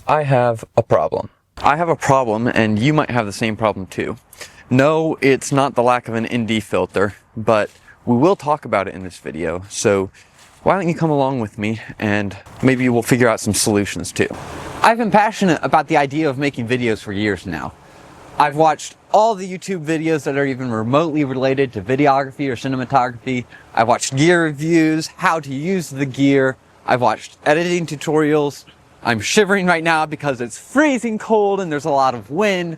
I have a problem. I have a problem, and you might have the same problem too. No, it's not the lack of an ND filter, but we will talk about it in this video, so why don't you come along with me and maybe we'll figure out some solutions too. I've been passionate about the idea of making videos for years now. I've watched all the YouTube videos that are even remotely related to videography or cinematography. I've watched gear reviews, how to use the gear. I've watched editing tutorials. I'm shivering right now because it's freezing cold and there's a lot of wind,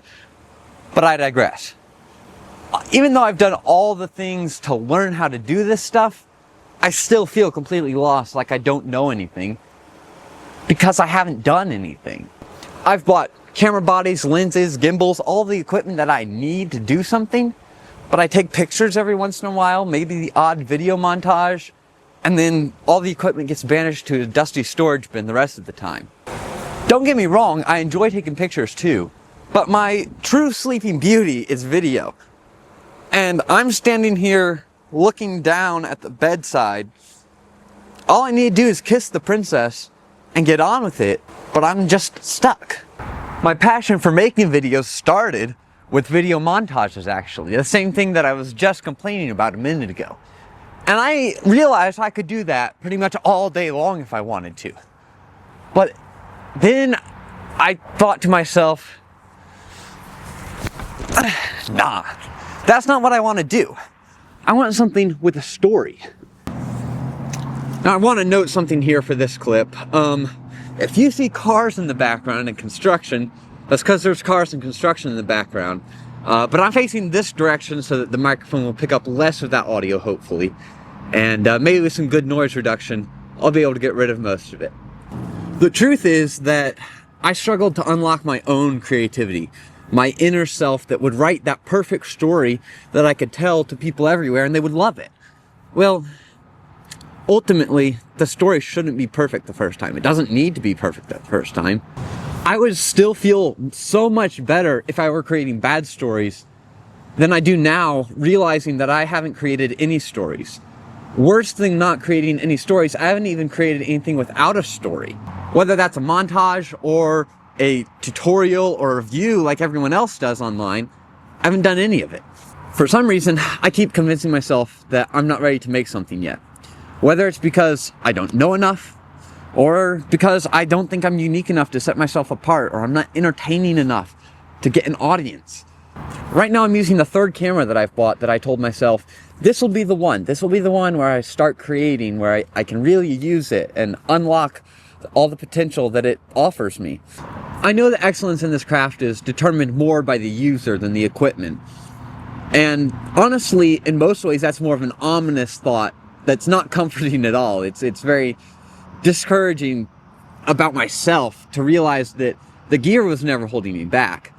but I digress. Even though I've done all the things to learn how to do this stuff, I still feel completely lost, like I don't know anything, because I haven't done anything. I've bought camera bodies, lenses, gimbals, all the equipment that I need to do something, but I take pictures every once in a while, maybe the odd video montage, and then all the equipment gets banished to a dusty storage bin the rest of the time. Don't get me wrong, I enjoy taking pictures too, but my true sleeping beauty is video. And I'm standing here looking down at the bedside. All I need to do is kiss the princess and get on with it, but I'm just stuck. My passion for making videos started with video montages, actually. The same thing that I was just complaining about a minute ago. And I realized I could do that pretty much all day long if I wanted to. But then I thought to myself, nah, that's not what I want to do. I want something with a story. Now I want to note something here for this clip. If you see cars in the background and construction, that's because there's cars and construction in the background. But I'm facing this direction so that the microphone will pick up less of that audio, hopefully. And maybe with some good noise reduction, I'll be able to get rid of most of it. The truth is that I struggled to unlock my own creativity, my inner self that would write that perfect story that I could tell to people everywhere and they would love it. Well, ultimately, the story shouldn't be perfect the first time. It doesn't need to be perfect the first time. I would still feel so much better if I were creating bad stories than I do now, realizing that I haven't created any stories. Worse than not creating any stories, I haven't even created anything without a story. Whether that's a montage or a tutorial or a review like everyone else does online, I haven't done any of it. For some reason, I keep convincing myself that I'm not ready to make something yet. Whether it's because I don't know enough, or because I don't think I'm unique enough to set myself apart, or I'm not entertaining enough to get an audience. Right now I'm using the third camera that I've bought that I told myself, this will be the one. This will be the one where I start creating, where I can really use it and unlock all the potential that it offers me. I know that excellence in this craft is determined more by the user than the equipment. And honestly, in most ways, that's more of an ominous thought that's not comforting at all. It's very discouraging about myself to realize that the gear was never holding me back.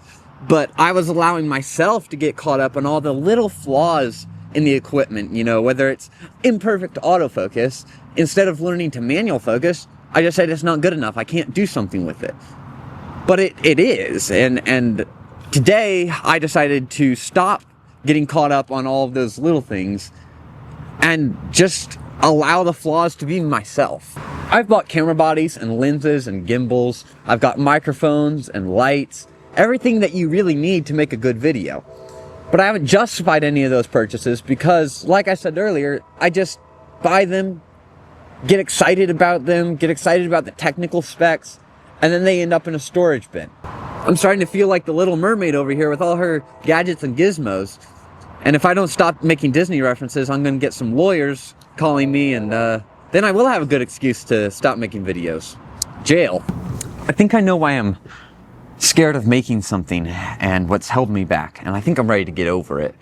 But I was allowing myself to get caught up on all the little flaws in the equipment, you know, whether it's imperfect autofocus. Instead of learning to manual focus, I just said it's not good enough. I can't do something with it. But it is. And today I decided to stop getting caught up on all of those little things and just allow the flaws to be myself. I've bought camera bodies and lenses and gimbals. I've got microphones and lights, everything that you really need to make a good video. But I haven't justified any of those purchases because, like I said earlier, I just buy them, get excited about them, get excited about the technical specs, and then they end up in a storage bin. I'm starting to feel like the Little Mermaid over here with all her gadgets and gizmos. And if I don't stop making Disney references, I'm going to get some lawyers calling me, and then I will have a good excuse to stop making videos. Jail. I think I know why I'm scared of making something and what's held me back, and I think I'm ready to get over it.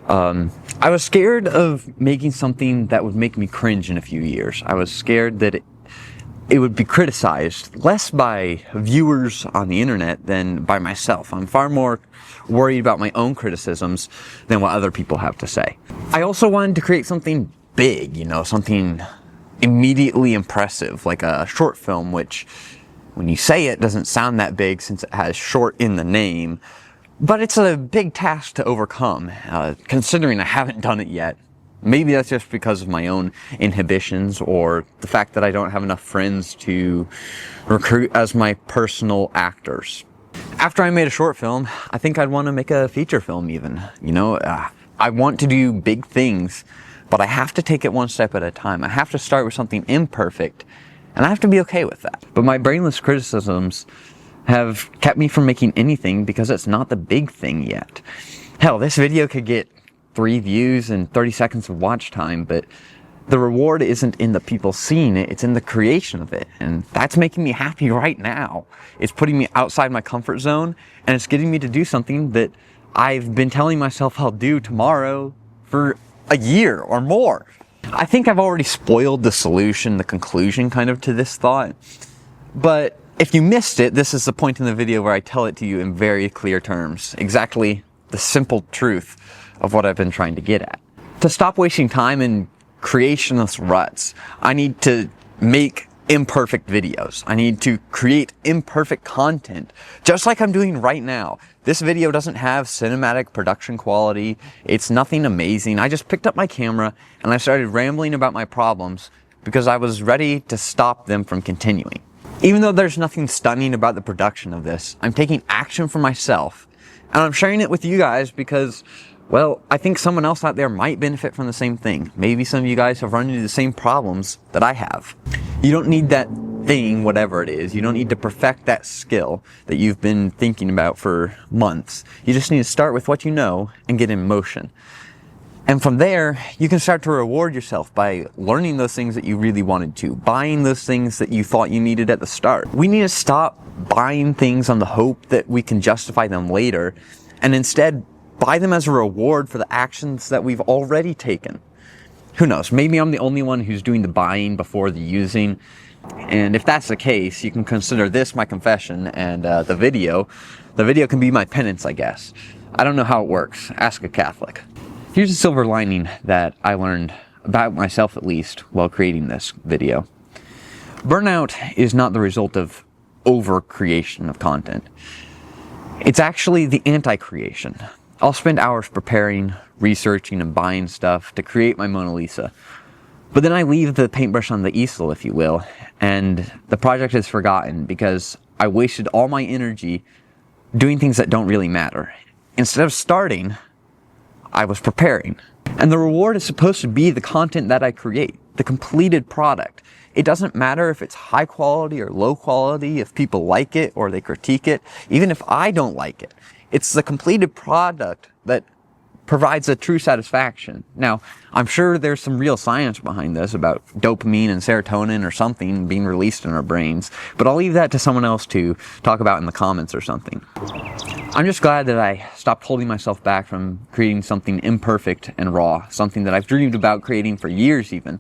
I was scared of making something that would make me cringe in a few years. I was scared that it would be criticized, less by viewers on the internet than by myself. I'm far more worried about my own criticisms than what other people have to say. I also wanted to create something big, you know, something immediately impressive, like a short film, which when you say it doesn't sound that big since it has short in the name, but it's a big task to overcome, considering I haven't done it yet. Maybe that's just because of my own inhibitions or the fact that I don't have enough friends to recruit as my personal actors. After I made a short film, I think I'd want to make a feature film even. You know, I want to do big things, but I have to take it one step at a time. I have to start with something imperfect, and I have to be okay with that. But my brainless criticisms have kept me from making anything because it's not the big thing yet. Hell, this video could get 3 views and 30 seconds of watch time, but the reward isn't in the people seeing it, it's in the creation of it. And that's making me happy right now. It's putting me outside my comfort zone, and it's getting me to do something that I've been telling myself I'll do tomorrow for a year or more. I think I've already spoiled the solution, the conclusion kind of to this thought. But if you missed it, this is the point in the video where I tell it to you in very clear terms. Exactly the simple truth of what I've been trying to get at. To stop wasting time in creationless ruts, I need to make imperfect videos. I need to create imperfect content, just like I'm doing right now. This video doesn't have cinematic production quality. It's nothing amazing. I just picked up my camera and I started rambling about my problems because I was ready to stop them from continuing. Even though there's nothing stunning about the production of this, I'm taking action for myself, and I'm sharing it with you guys because, well, I think someone else out there might benefit from the same thing. Maybe some of you guys have run into the same problems that I have. You don't need that thing, whatever it is. You don't need to perfect that skill that you've been thinking about for months. You just need to start with what you know and get in motion. And from there, you can start to reward yourself by learning those things that you really wanted to, buying those things that you thought you needed at the start. We need to stop buying things on the hope that we can justify them later, and instead buy them as a reward for the actions that we've already taken. Who knows, maybe I'm the only one who's doing the buying before the using, and if that's the case, you can consider this my confession, and the video can be my penance, I guess. I don't know how it works. Ask a Catholic. Here's a silver lining that I learned about myself, at least, while creating this video. Burnout is not the result of over-creation of content. It's actually the anti-creation. I'll spend hours preparing, researching, and buying stuff to create my Mona Lisa. But then I leave the paintbrush on the easel, if you will, and the project is forgotten because I wasted all my energy doing things that don't really matter. Instead of starting, I was preparing. And the reward is supposed to be the content that I create, the completed product. It doesn't matter if it's high quality or low quality, if people like it or they critique it, even if I don't like it. It's the completed product that provides a true satisfaction. Now, I'm sure there's some real science behind this about dopamine and serotonin or something being released in our brains, but I'll leave that to someone else to talk about in the comments or something. I'm just glad that I stopped holding myself back from creating something imperfect and raw, something that I've dreamed about creating for years even,